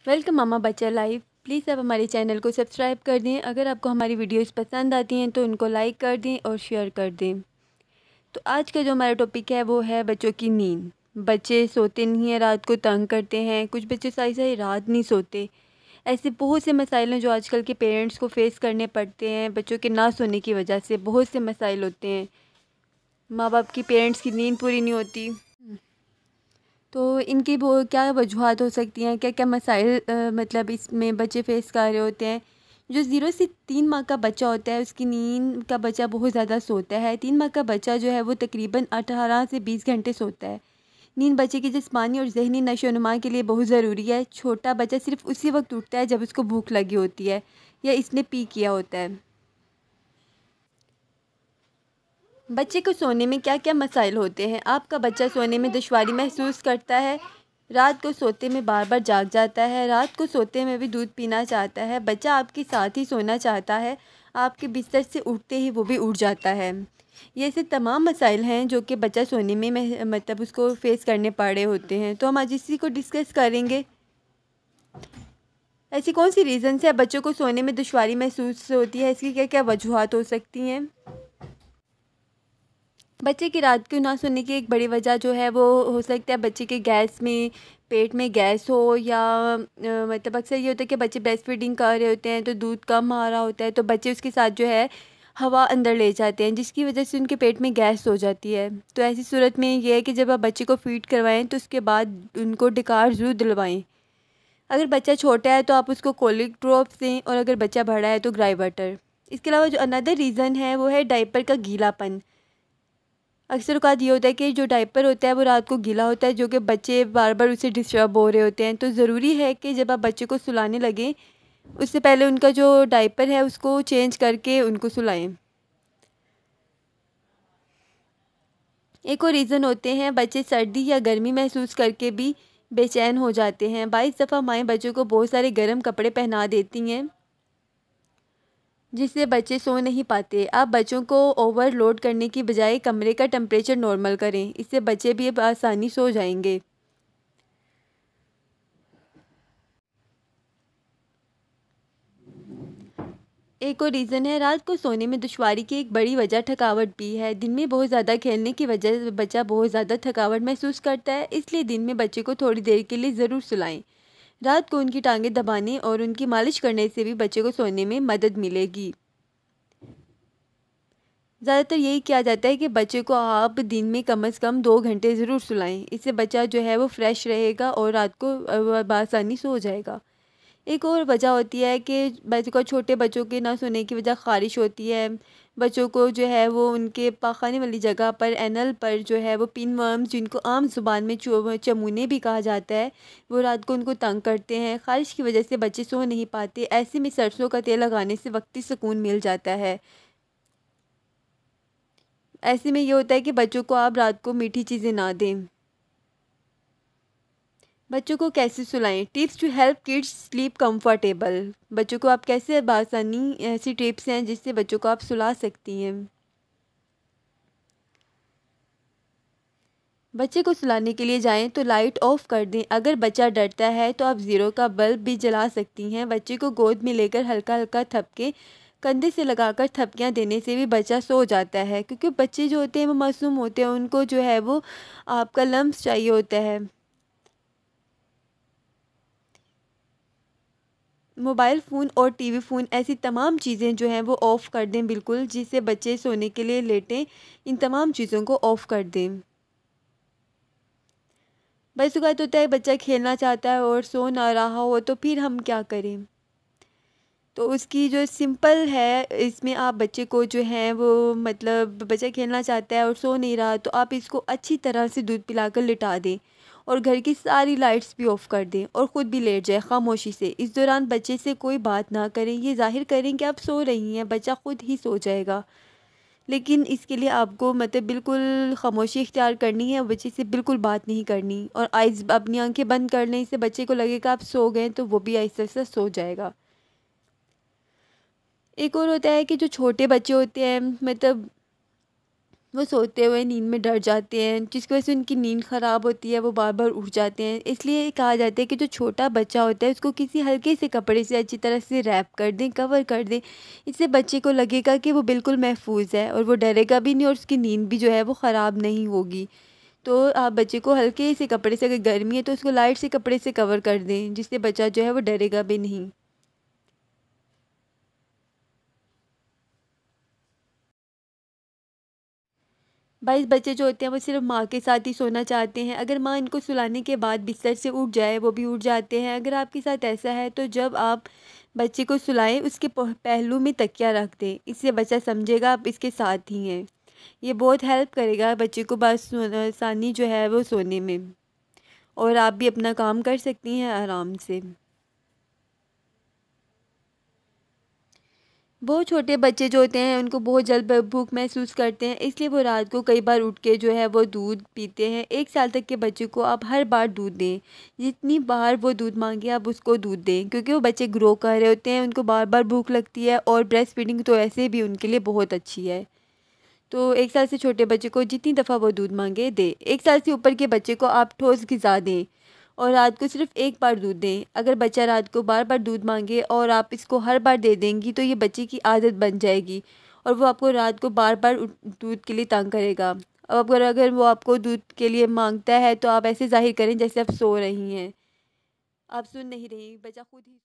Welcome मामा बच्चा live. Please आप हमारे चैनल को सब्सक्राइब कर दें। अगर आपको हमारी वीडियोस पसंद आती हैं तो उनको लाइक कर दें और शेयर कर दें। तो आज का जो हमारा टॉपिक है वो है बच्चों की नींद। बच्चे सोते नहीं हैं, रात को तंग करते हैं। कुछ बच्चे सारी सारी रात नहीं सोते। ऐसे बहुत से मसाइल हैं जो आजकल के पेरेंट्स को फेस करने पड़ते हैं। बच्चों के ना सोने की वजह से बहुत से मसाइल होते हैं। माँ बाप की, पेरेंट्स की नींद पूरी नहीं होती। तो इनकी वो क्या वजूहत हो सकती हैं, क्या क्या मसाइल मतलब इसमें बच्चे फेस कर रहे होते हैं। जो 0 से 3 माह का बच्चा होता है उसकी नींद का बच्चा बहुत ज़्यादा सोता है। 3 माह का बच्चा जो है वो तकरीबन 18 से 20 घंटे सोता है। नींद बच्चे की जिस्मानी और जहनी नशोनुमा के लिए बहुत ज़रूरी है। छोटा बच्चा सिर्फ उसी वक्त उठता है जब उसको भूख लगी होती है या इसने पी किया होता है। बच्चे को सोने में क्या क्या मसाइल होते हैं। आपका बच्चा सोने में दुश्वारी महसूस करता है, रात को सोते में बार बार जाग जाता है, रात को सोते में भी दूध पीना चाहता है, बच्चा आपके साथ ही सोना चाहता है, आपके बिस्तर से उठते ही वो भी उठ जाता है। ये ऐसे तमाम मसाइल हैं जो कि बच्चा सोने में मतलब उसको फेस करने पड़ रहे होते हैं। तो हम आज इसी को डिस्कस करेंगे। ऐसी कौन सी रीज़न्स है बच्चों को सोने में दुश्वारी महसूस होती है, इसकी क्या क्या वजूहत हो सकती हैं। बच्चे की रात को ना सोने की एक बड़ी वजह जो है वो हो सकता है बच्चे के गैस में, पेट में गैस हो, या मतलब अक्सर ये होता है कि बच्चे ब्रेस्ट फीडिंग कर रहे होते हैं तो दूध कम आ रहा होता है, तो बच्चे उसके साथ जो है हवा अंदर ले जाते हैं जिसकी वजह से उनके पेट में गैस हो जाती है। तो ऐसी सूरत में ये है कि जब आप बच्चे को फीड करवाएं तो उसके बाद उनको डिकार ज़रूर दिलवाएं। अगर बच्चा छोटा है तो आप उसको कोलिक ड्रॉप्स दें, और अगर बच्चा बड़ा है तो ग्राई वाटर। इसके अलावा जो अनदर रीज़न है वो है डायपर का गीलापन। अक्सर औक़ात ये होता है कि जो डायपर होता है वो रात को गीला होता है, जो कि बच्चे बार बार उससे डिस्टर्ब हो रहे होते हैं। तो ज़रूरी है कि जब आप बच्चे को सुलाने लगें उससे पहले उनका जो डायपर है उसको चेंज करके उनको सुलाएं। एक और रीज़न होते हैं बच्चे सर्दी या गर्मी महसूस करके भी बेचैन हो जाते हैं। 22 दफ़ा माएँ बच्चों को बहुत सारे गर्म कपड़े पहना देती हैं जिससे बच्चे सो नहीं पाते। आप बच्चों को ओवरलोड करने की बजाय कमरे का टेम्परेचर नॉर्मल करें, इससे बच्चे भी अब आसानी सो जाएंगे। एक और रीज़न है रात को सोने में दुश्वारी की एक बड़ी वजह थकावट भी है। दिन में बहुत ज़्यादा खेलने की वजह से बच्चा बहुत ज़्यादा थकावट महसूस करता है, इसलिए दिन में बच्चे को थोड़ी देर के लिए ज़रूर सुलाएं। रात को उनकी टांगें दबाने और उनकी मालिश करने से भी बच्चे को सोने में मदद मिलेगी। ज़्यादातर यही किया जाता है कि बच्चे को आप दिन में कम से कम 2 घंटे ज़रूर सुलाएं। इससे बच्चा जो है वो फ्रेश रहेगा और रात को बआसानी सो जाएगा। एक और वजह होती है कि बच्चों को, छोटे बच्चों के ना सोने की वजह ख़ारिश होती है। बच्चों को जो है वो उनके पाखाने वाली जगह पर, एनल पर जो है वो पिन वर्म्स, जिनको आम ज़ुबान में चमूने भी कहा जाता है, वो रात को उनको तंग करते हैं। ख़ारिश की वजह से बच्चे सो नहीं पाते। ऐसे में सरसों का तेल लगाने से वक्ती सुकून मिल जाता है। ऐसे में ये होता है कि बच्चों को आप रात को मीठी चीज़ें ना दें। बच्चों को कैसे सुलाएं। Tips to help kids sleep comfortable. बच्चों को आप कैसे बासानी, ऐसी टिप्स हैं जिससे बच्चों को आप सुला सकती हैं। बच्चे को सुलाने के लिए जाएं तो लाइट ऑफ कर दें। अगर बच्चा डरता है तो आप ज़ीरो का बल्ब भी जला सकती हैं। बच्चे को गोद में लेकर हल्का हल्का थपके कंधे से लगाकर थपकियां देने से भी बच्चा सो जाता है, क्योंकि बच्चे जो होते हैं वो मासूम होते हैं, उनको जो है वो आपका लम्स चाहिए होता है। मोबाइल फ़ोन और टीवी फ़ोन, ऐसी तमाम चीज़ें जो हैं वो ऑफ़ कर दें बिल्कुल, जिससे बच्चे सोने के लिए लेटें। इन तमाम चीज़ों को ऑफ़ कर दें। बस औक़ात होता है बच्चा खेलना चाहता है और सो ना रहा हो, तो फिर हम क्या करें। तो उसकी जो सिंपल है, इसमें आप बच्चे को जो है वो, मतलब बच्चा खेलना चाहता है और सो नहीं रहा, तो आप इसको अच्छी तरह से दूध पिलाकर लिटा दें और घर की सारी लाइट्स भी ऑफ़ कर दें और ख़ुद भी लेट जाए खामोशी से। इस दौरान बच्चे से कोई बात ना करें, ये ज़ाहिर करें कि आप सो रही हैं, बच्चा ख़ुद ही सो जाएगा। लेकिन इसके लिए आपको मतलब बिल्कुल खामोशी इख्तियार करनी है, बच्चे से बिल्कुल बात नहीं करनी, और आइज़, अपनी आंखें बंद कर लें। इससे बच्चे को लगेगा आप सो गए तो वो भी आहिस्ता आहिस्ता सो जाएगा। एक और होता है कि जो छोटे बच्चे होते हैं, मतलब वो सोते हुए नींद में डर जाते हैं, जिसकी वजह से उनकी नींद ख़राब होती है, वो बार बार उठ जाते हैं। इसलिए कहा जाता है कि जो छोटा बच्चा होता है उसको किसी हल्के से कपड़े से अच्छी तरह से रैप कर दें, कवर कर दें। इससे बच्चे को लगेगा कि वो बिल्कुल महफूज है और वो डरेगा भी नहीं और उसकी नींद भी जो है वो ख़राब नहीं होगी। तो आप बच्चे को हल्के से कपड़े से, अगर गर्मी है तो उसको लाइट से कपड़े से कवर कर दें, जिससे बच्चा जो है वो डरेगा भी नहीं। बाइस बच्चे जो होते हैं वो सिर्फ माँ के साथ ही सोना चाहते हैं। अगर माँ इनको सुलाने के बाद बिस्तर से उठ जाए, वो भी उठ जाते हैं। अगर आपके साथ ऐसा है तो जब आप बच्चे को सुलाएं, उसके पहलू में तकिया रख दें। इससे बच्चा समझेगा आप इसके साथ ही हैं। ये बहुत हेल्प करेगा बच्चे को बस आसानी जो है वो सोने में। और आप भी अपना काम कर सकती हैं आराम से। बहुत छोटे बच्चे जो होते हैं उनको बहुत जल्द भूख महसूस करते हैं, इसलिए वो रात को कई बार उठ के जो है वो दूध पीते हैं। 1 साल तक के बच्चे को आप हर बार दूध दें। जितनी बार वो दूध मांगे आप उसको दूध दें, क्योंकि वो बच्चे ग्रो कर रहे होते हैं, उनको बार बार भूख लगती है। और ब्रेस्ट फीडिंग तो ऐसे भी उनके लिए बहुत अच्छी है। तो 1 साल से छोटे बच्चे को जितनी दफ़ा वो दूध मांगे दे। 1 साल से ऊपर के बच्चे को आप ठोस ग़िज़ा दें और रात को सिर्फ एक बार दूध दें। अगर बच्चा रात को बार बार दूध मांगे और आप इसको हर बार दे देंगी तो ये बच्चे की आदत बन जाएगी और वो आपको रात को बार बार दूध के लिए तंग करेगा। अब अगर अगर वो आपको दूध के लिए मांगता है तो आप ऐसे ज़ाहिर करें जैसे आप सो रही हैं। आप सुन नहीं रही, बच्चा खुद ही